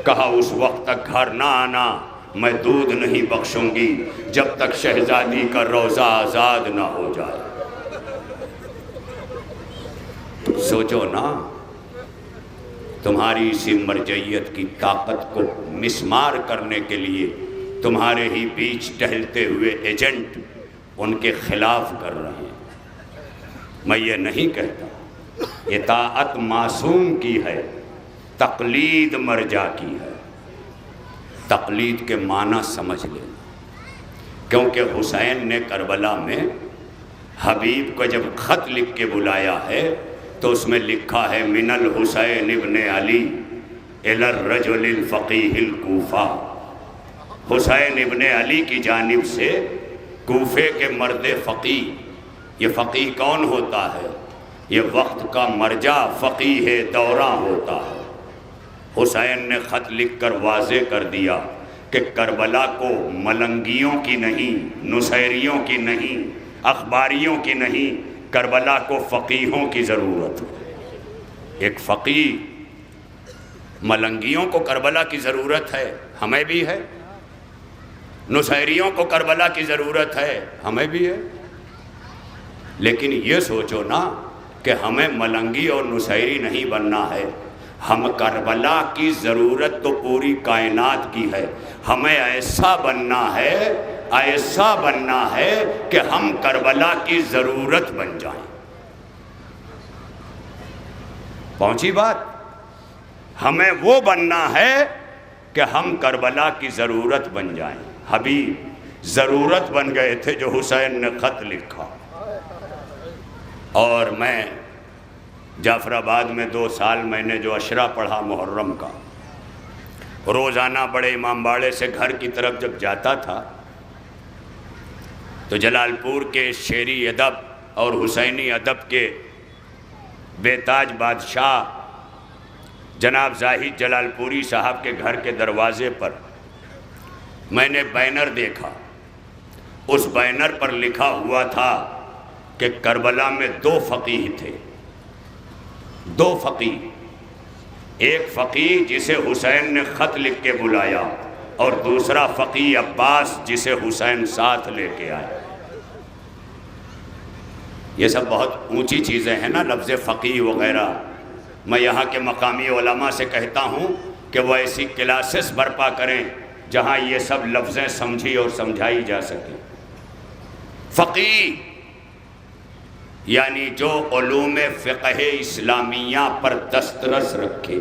کہا اس وقت تک گھر نہ آنا، میں دودھ نہیں بخشوں گی جب تک شہزادی کا روضہ آزاد نہ ہو جائے۔ سوچو نا، تمہاری اسی مرجعیت کی طاقت کو مسمار کرنے کے لیے تمہارے ہی بیچ ٹہلتے ہوئے ایجنٹ ان کے خلاف کر رہے ہیں۔ میں یہ نہیں کہتا، اطاعت معصوم کی ہے، تقلید مرجع کی ہے۔ تقلید کے معنی سمجھ لینا، کیونکہ حسین نے کربلا میں حبیب کو جب خط لکھ کے بلایا ہے تو اس میں لکھا ہے من الحسین ابن علی الی الرجل الفقیہ الکوفہ، حسین ابن علی کی جانب سے کوفے کے مرد فقیہ۔ یہ فقیہ کون ہوتا ہے؟ یہ وقت کا مرجع فقیہ دورہ ہوتا ہے۔ حسین نے خط لکھ کر واضح کر دیا کہ کربلا کو ملنگیوں کی نہیں، نصیریوں کی نہیں، اخباریوں کی نہیں، کربلا کو فقیہوں کی ضرورت ہے۔ ایک فقیہ، ملنگیوں کو کربلا کی ضرورت ہے، ہمیں بھی ہے، نصیریوں کو کربلا کی ضرورت ہے، ہمیں بھی ہے، لیکن یہ سوچو نا کہ ہمیں ملنگی اور نصیری نہیں بننا ہے، ہم کربلا کی ضرورت تو پوری کائنات کی ہے، ہمیں ایسا بننا ہے کہ ہم کربلا کی ضرورت بن جائیں۔ پہنچی بات؟ ہمیں وہ بننا ہے کہ ہم کربلا کی ضرورت بن جائیں۔ حبیب ضرورت بن گئے تھے جو حسین نے خط لکھا۔ اور میں جعفر آباد میں 2 سال میں نے جو عشرہ پڑھا محرم کا، روزانہ بڑے امام باڑے سے گھر کی طرف جب جاتا تھا تو جلال پور کے شعری ادب اور حسینی ادب کے بے تاج بادشاہ جناب زاہد جلال پوری صاحب کے گھر کے دروازے پر میں نے بینر دیکھا۔ اس بینر پر لکھا ہوا تھا کہ کربلا میں 2 فقیہ تھے، 2 فقیہ، ایک فقیہ جسے حسین نے خط لکھ کے بلایا اور دوسرا فقیہ عباس جسے حسین ساتھ لے کے آئے۔ یہ سب بہت اونچی چیزیں ہیں نا، لفظ فقیہ وغیرہ۔ میں یہاں کے مقامی علماء سے کہتا ہوں کہ وہ ایسی کلاسز برپا کریں جہاں یہ سب لفظیں سمجھی اور سمجھائی جا سکیں۔ فقیہ یعنی جو علوم فقہ اسلامیہ پر دسترس رکھے،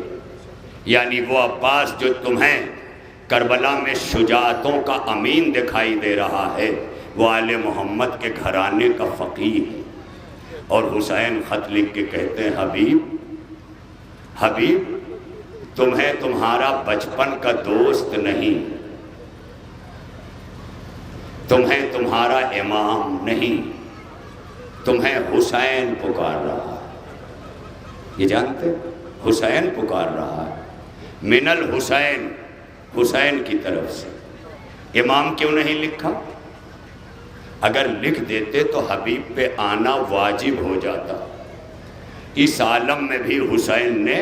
یعنی وہ عباس جو تمہیں کربلا میں شجاعتوں کا امین دکھائی دے رہا ہے، وہ آل محمد کے گھرانے کا فقیہ ہے۔ اور حسین خط لکھ کے کہتے ہیں، حبیب تمہیں تمہارا بچپن کا دوست نہیں، تمہیں تمہارا امام نہیں، تمہیں حسین پکار رہا ہے۔ یہ جانتے؟ حسین پکار رہا ہے، من الحسین، حسین کی طرف سے۔ امام کیوں نہیں لکھا؟ اگر لکھ دیتے تو حبیب پہ آنا واجب ہو جاتا۔ اس عالم میں بھی حسین نے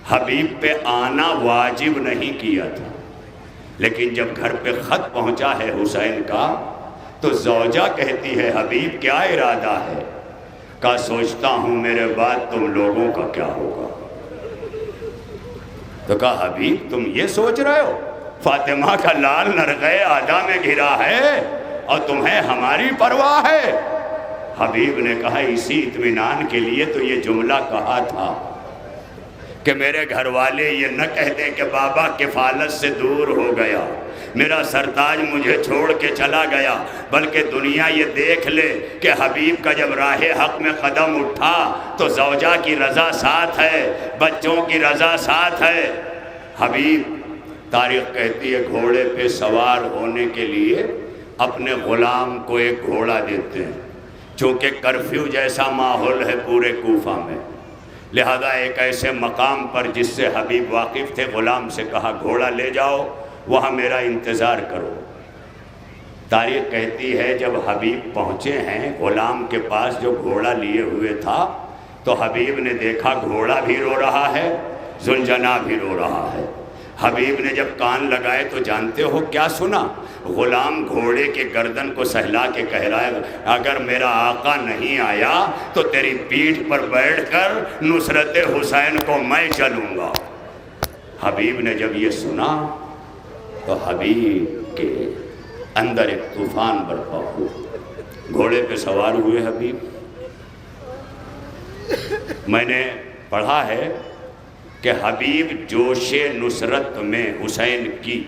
حبیب پہ آنا واجب نہیں کیا تھا، لیکن جب گھر پہ خط پہنچا ہے حسین کا تو زوجہ کہتی ہے، حبیب کیا ارادہ ہے؟ کہا سوچتا ہوں میرے بعد تم لوگوں کا کیا ہوگا۔ تو کہا حبیب تم یہ سوچ رہے ہو؟ فاطمہ کا لال نرغے آدھا میں گھرا ہے اور تمہیں ہماری پرواہ ہے۔ حبیب نے کہا اسی اطمینان کے لیے تو یہ جملہ کہا تھا کہ میرے گھر والے یہ نہ کہہ دیں کہ بابا کفالت سے دور ہو گیا، میرا سرتاج مجھے چھوڑ کے چلا گیا، بلکہ دنیا یہ دیکھ لے کہ حبیب کا جب راہ حق میں قدم اٹھا تو زوجہ کی رضا ساتھ ہے، بچوں کی رضا ساتھ ہے۔ حبیب، تاریخ کہتی ہے، گھوڑے پہ سوار ہونے کے لیے اپنے غلام کو ایک گھوڑا دیتے ہیں، چونکہ کرفیو جیسا ماحول ہے پورے کوفہ میں، لہذا ایک ایسے مقام پر جس سے حبیب واقف تھے، غلام سے کہا گھوڑا لے جاؤ، وہاں میرا انتظار کرو۔ تاریخ کہتی ہے جب حبیب پہنچے ہیں غلام کے پاس جو گھوڑا لیے ہوئے تھا، تو حبیب نے دیکھا گھوڑا بھی رو رہا ہے، ذوالجناح بھی رو رہا ہے۔ حبیب نے جب کان لگائے تو جانتے ہو کیا سنا؟ غلام گھوڑے کے گردن کو سہلا کے کہہ رہا ہے، اگر میرا آقا نہیں آیا تو تیری پیٹھ پر بیٹھ کر نصرت حسین کو میں چلوں گا۔ حبیب نے جب یہ سنا تو حبیب کے اندر ایک طوفان برپا ہوا، گھوڑے پہ سوار ہوئے حبیب۔ میں نے پڑھا ہے کہ حبیب جوش نصرت میں حسین کی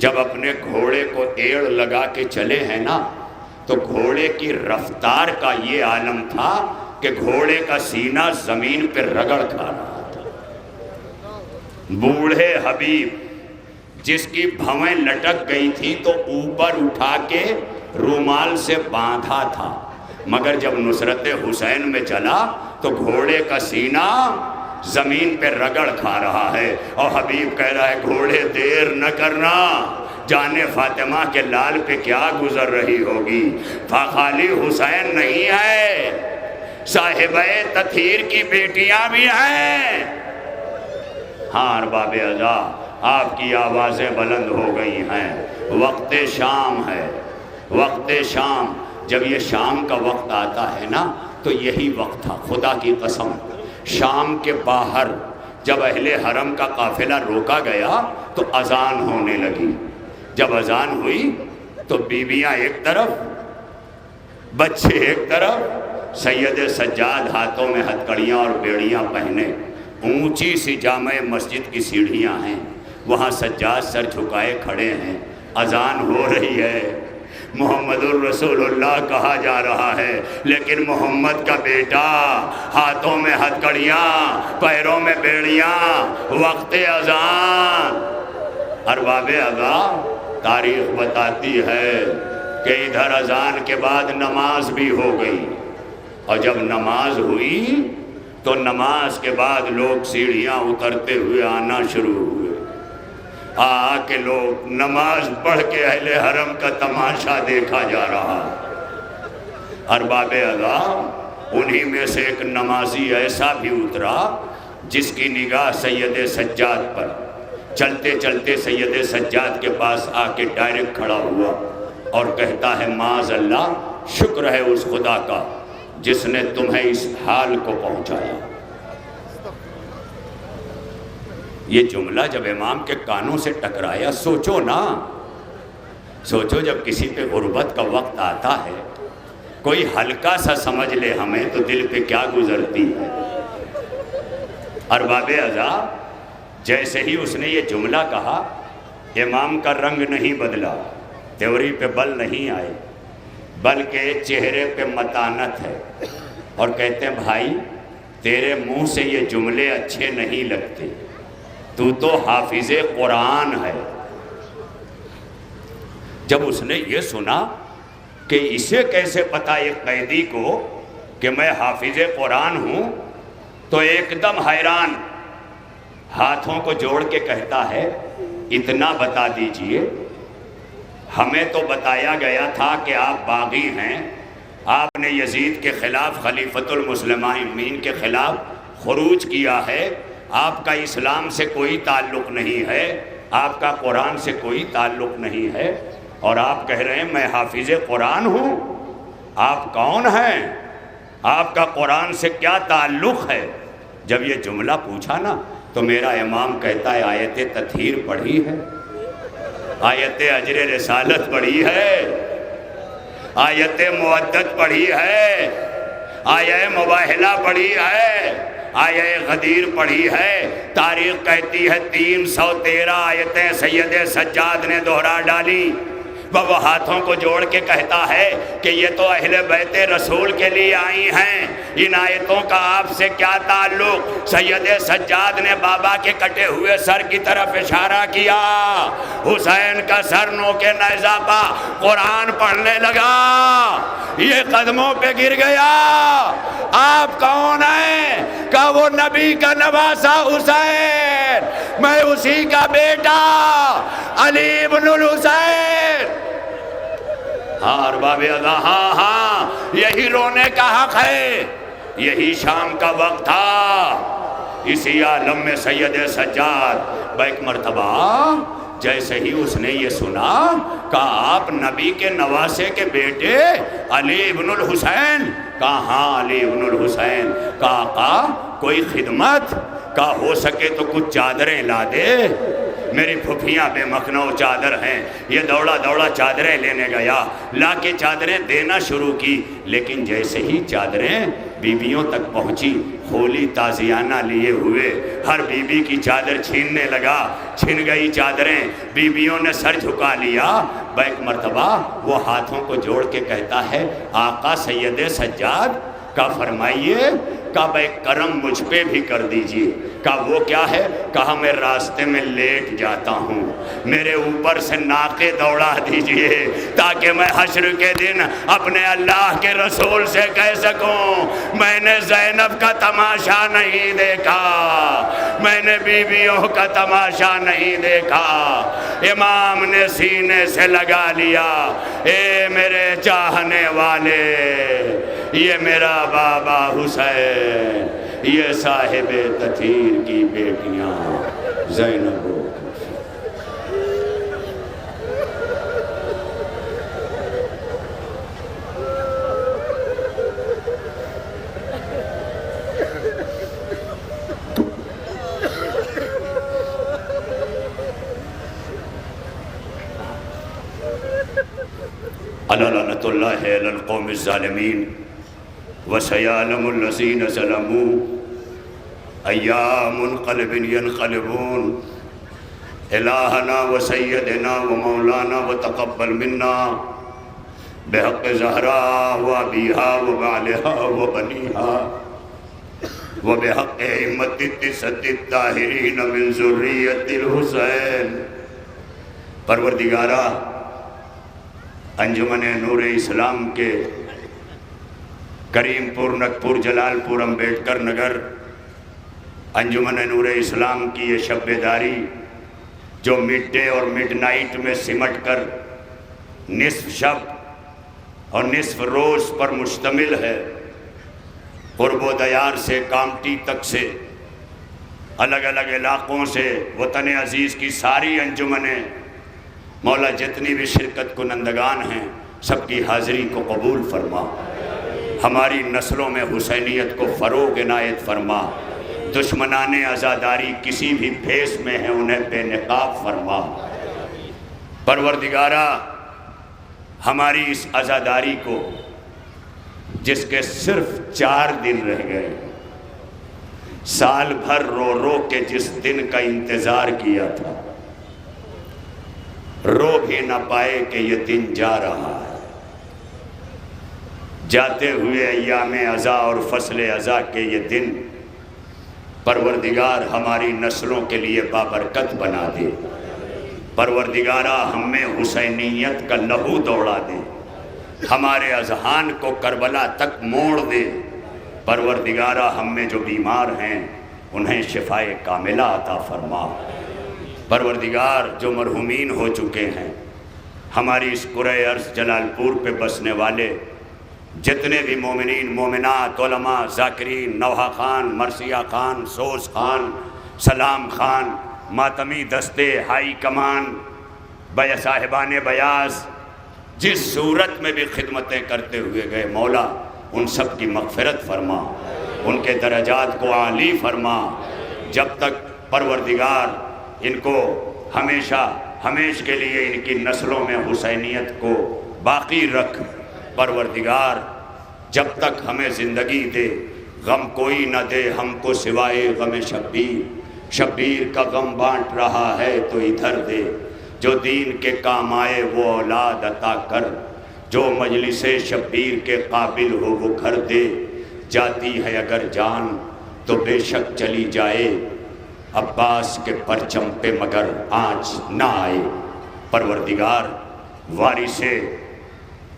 جب اپنے گھوڑے کو ایڑ لگا کے چلے ہیں نا، تو گھوڑے کی رفتار کا یہ عالم تھا کہ گھوڑے کا سینہ زمین پہ رگڑ کھا رہا تھا۔ بوڑھے حبیب جس کی بھویں لٹک گئی تھی تو اوپر اٹھا کے رومال سے باندھا تھا، مگر جب نصرت حسین میں چلا تو گھوڑے کا سینہ زمین پہ رگڑ کھا رہا ہے، اور حبیب کہہ رہا ہے گھوڑے دیر نہ کرنا، جانے فاطمہ کے لال پہ کیا گزر رہی ہوگی۔ خالی حسین نہیں ہے، صاحبہ تطہیر کی بیٹیاں بھی ہیں۔ ہاں ارباب ازا، آپ کی آوازیں بلند ہو گئی ہیں، وقت شام ہے، وقت شام۔ جب یہ شام کا وقت آتا ہے نا تو یہی وقت تھا، خدا کی قسم۔ شام کے باہر جب اہل حرم کا قافلہ روکا گیا تو اذان ہونے لگی۔ جب اذان ہوئی تو بیویاں ایک طرف، بچے ایک طرف، سید سجاد ہاتھوں میں ہتھکڑیاں اور بیڑیاں پہنے، اونچی سی جامع مسجد کی سیڑھیاں ہیں، وہاں سجاد سر جھکائے کھڑے ہیں، اذان ہو رہی ہے، محمد الرسول اللہ کہا جا رہا ہے، لیکن محمد کا بیٹا، ہاتھوں میں ہتھکڑیاں، پیروں میں بیڑیاں، وقت اذان۔ ارباب ازا، تاریخ بتاتی ہے کہ ادھر اذان کے بعد نماز بھی ہو گئی، اور جب نماز ہوئی تو نماز کے بعد لوگ سیڑھیاں اترتے ہوئے آنا شروع ہوئے۔ کے لوگ نماز پڑھ کے اہل حرم کا تماشا دیکھا جا رہا۔ ارباب ازا، انہی میں سے ایک نمازی ایسا بھی اترا جس کی نگاہ سید سجاد پر، چلتے چلتے سید سجاد کے پاس آ کے ڈائریکٹ کھڑا ہوا اور کہتا ہے معاذ اللہ، شکر ہے اس خدا کا جس نے تمہیں اس حال کو پہنچایا۔ یہ جملہ جب امام کے کانوں سے ٹکرایا، سوچو نا، سوچو جب کسی پہ غربت کا وقت آتا ہے، کوئی ہلکا سا سمجھ لے ہمیں تو دل پہ کیا گزرتی ہے۔ ارباب ازا، جیسے ہی اس نے یہ جملہ کہا، امام کا رنگ نہیں بدلا، تیوری پہ بل نہیں آئے، بلکہ چہرے پہ متانت ہے، اور کہتے ہیں بھائی تیرے منہ سے یہ جملے اچھے نہیں لگتے، تو حافظ قرآن ہے۔ جب اس نے یہ سنا کہ اسے کیسے پتا ایک قیدی کو کہ میں حافظ قرآن ہوں، تو ایک دم حیران، ہاتھوں کو جوڑ کے کہتا ہے اتنا بتا دیجئے، ہمیں تو بتایا گیا تھا کہ آپ باغی ہیں، آپ نے یزید کے خلاف، خلیفۃ المسلمین کے خلاف خروج کیا ہے، آپ کا اسلام سے کوئی تعلق نہیں ہے، آپ کا قرآن سے کوئی تعلق نہیں ہے، اور آپ کہہ رہے ہیں میں حافظ قرآن ہوں؟ آپ کون ہیں؟ آپ کا قرآن سے کیا تعلق ہے؟ جب یہ جملہ پوچھا نا تو میرا امام کہتا ہے آیت تطہیر پڑھی ہے، آیت اجر رسالت پڑھی ہے، آیت مودت پڑھی ہے، آیت مباہلہ پڑھی ہے، آیت غدیر پڑھی ہے۔ تاریخ کہتی ہے 313 آیتیں سید سجاد نے دہرا ڈالی۔ وہ ہاتھوں کو جوڑ کے کہتا ہے کہ یہ تو اہل بیت رسول کے لیے آئی ہیں، ان آیتوں کا آپ سے کیا تعلق؟ سید سجاد نے بابا کے کٹے ہوئے سر کی طرف اشارہ کیا، حسین کا سر نوکے نیزہ پا، قرآن پڑھنے لگا، یہ قدموں پہ گر گیا۔ آپ کون ہیں؟ کہ وہ نبی کا نواسا حسین، میں اسی کا بیٹا علی بن الحسین۔ ہاں ارباب ازا، ہاں یہی رونے کا حق ہے، یہی شام کا وقت تھا۔ اسی عالم میں سید سجاد بیک مرتبہ جیسے ہی اس نے یہ سنا کہا آپ نبی کے نواسے کے بیٹے علی ابن الحسین؟ کہا ہاں علی ابن الحسین۔ کہا آقا کوئی خدمت؟ کہا ہو سکے تو کچھ چادریں لا دے، میری پھپھیاں بے مخنو چادر ہیں۔ یہ دوڑا دوڑا چادریں لینے گیا، لا کے چادریں دینا شروع کی، لیکن جیسے ہی چادریں بیویوں تک پہنچی، ہولی تازیانہ لیے ہوئے ہر بیوی کی چادر چھیننے لگا، چھن گئی چادریں، بیویوں نے سر جھکا لیا۔ بیک مرتبہ وہ ہاتھوں کو جوڑ کے کہتا ہے آقا سید سجاد کہا فرمائیے، کہا ایک کرم مجھ پہ بھی کر دیجئے۔ کہا وہ کیا ہے؟ کہا میں راستے میں لیٹ جاتا ہوں، میرے اوپر سے ناقے دوڑا دیجئے تاکہ میں حشر کے دن اپنے اللہ کے رسول سے کہہ سکوں میں نے زینب کا تماشا نہیں دیکھا، میں نے بیویوں کا تماشا نہیں دیکھا۔ امام نے سینے سے لگا لیا، اے میرے چاہنے والے، یہ میرا بابا حسین، یہ صاحب تطہیر کی بیٹیاں زینب و لعنۃ اللہ علی القوم الظالمین وسیعلم الذین ظلموا ایام منقلب ینقلبون الہنا وسیدنا ومولانا وتقبل منا بحق زہرا وابیہا وبعلہا وبنیہا وبحق ائمۃ التسعۃ الطاہرین من ذریۃ الحسین۔ پروردگارہ، انجمن نور اسلام کے کریم پور نگپور جلال پور امبیڈکر نگر انجمن نور اسلام کی یہ شب بیداری جو مڈ ڈے اور مڈ نائٹ میں سمٹ کر نصف شب اور نصف روز پر مشتمل ہے، قرب و دیار سے کامٹی تک سے الگ الگ علاقوں سے وطن عزیز کی ساری انجمنیں، مولا جتنی بھی شرکت کنندگان ہیں سب کی حاضری کو قبول فرما، ہماری نسلوں میں حسینیت کو فروغ عنایت فرما، دشمنان عزاداری کسی بھی بھیس میں ہیں انہیں بے نقاب فرما۔ پروردگارہ، ہماری اس عزاداری کو جس کے صرف 4 دن رہ گئے، سال بھر رو رو کے جس دن کا انتظار کیا تھا، رو بھی نہ پائے کہ یہ دن جا رہا ہے۔ جاتے ہوئے ایام عزا اور فصل عزا کے یہ دن پروردگار ہماری نسلوں کے لیے بابرکت بنا دے۔ پروردگارہ، ہم میں حسینیت کا لہو دوڑا دے، ہمارے اذہان کو کربلا تک موڑ دے۔ پروردگارہ، ہم میں جو بیمار ہیں انہیں شفائے کاملہ عطا فرما۔ پروردگار، جو مرحومین ہو چکے ہیں، ہماری اس کرۂ ارض جلال پور پہ بسنے والے جتنے بھی مومنین مومنات، علماء، ذاکرین، نوحہ خان، مرثیہ خان، سوس خان، سلام خان، ماتمی دستے، ہائی کمان، صاحبان بیاض، جس صورت میں بھی خدمتیں کرتے ہوئے گئے، مولا ان سب کی مغفرت فرما، ان کے درجات کو عالی فرما۔ جب تک پروردگار ان کو ہمیش کے لیے ان کی نسلوں میں حسینیت کو باقی رکھ۔ پروردگار، جب تک ہمیں زندگی دے غم کوئی نہ دے ہم کو سوائے غم شبیر، شبیر کا غم بانٹ رہا ہے تو ادھر دے، جو دین کے کام آئے وہ اولاد عطا کر، جو مجلس شبیر کے قابل ہو وہ گھر دے، جاتی ہے اگر جان تو بے شک چلی جائے، عباس کے پرچم پہ مگر آنچ نہ آئے۔ پروردگار، وارث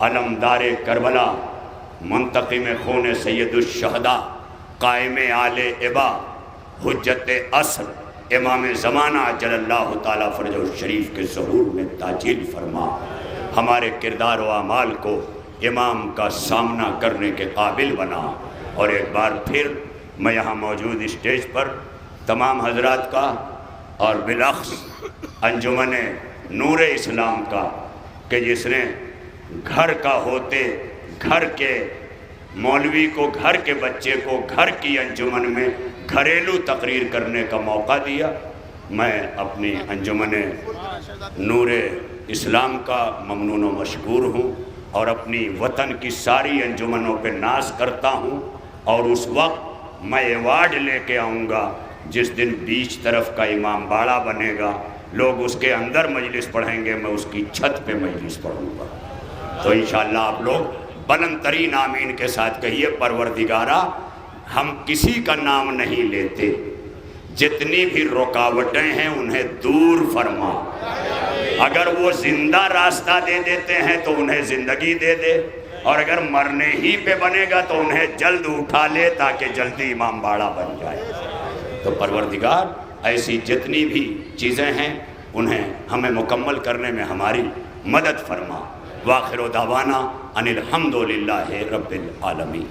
علمدار کربلا، منتقم خون سید الشہداء، قائم آل ابا، حجت عصر، امام زمانہ جل اللہ تعالیٰ فرجہ الشریف کے ظہور میں تاجیل فرما۔ ہمارے کردار و اعمال کو امام کا سامنا کرنے کے قابل بنا۔ اور ایک بار پھر میں یہاں موجود اسٹیج پر تمام حضرات کا اور بالخص انجمن نور اسلام کا، کہ جس نے گھر کا ہوتے گھر کے مولوی کو، گھر کے بچے کو گھر کی انجمن میں گھریلو تقریر کرنے کا موقع دیا، میں اپنی انجمن نور اسلام کا ممنون و مشکور ہوں اور اپنی وطن کی ساری انجمنوں پہ ناز کرتا ہوں۔ اور اس وقت میں ایوارڈ لے کے آؤں گا جس دن بیچ طرف کا امام باڑہ بنے گا، لوگ اس کے اندر مجلس پڑھیں گے، میں اس کی چھت پہ مجلس پڑھوں گا۔ تو انشاءاللہ آپ لوگ بلند ترین آمین کے ساتھ کہیے پروردگارا ہم کسی کا نام نہیں لیتے، جتنی بھی رکاوٹیں ہیں انہیں دور فرما، اگر وہ زندہ راستہ دے دیتے ہیں تو انہیں زندگی دے دے، اور اگر مرنے ہی پہ بنے گا تو انہیں جلد اٹھا لے تاکہ جلدی امام باڑہ بن جائے۔ تو پروردگار ایسی جتنی بھی چیزیں ہیں انہیں ہمیں مکمل کرنے میں ہماری مدد فرما۔ وآخر دعوانا ان الحمد للہ رب العالمین۔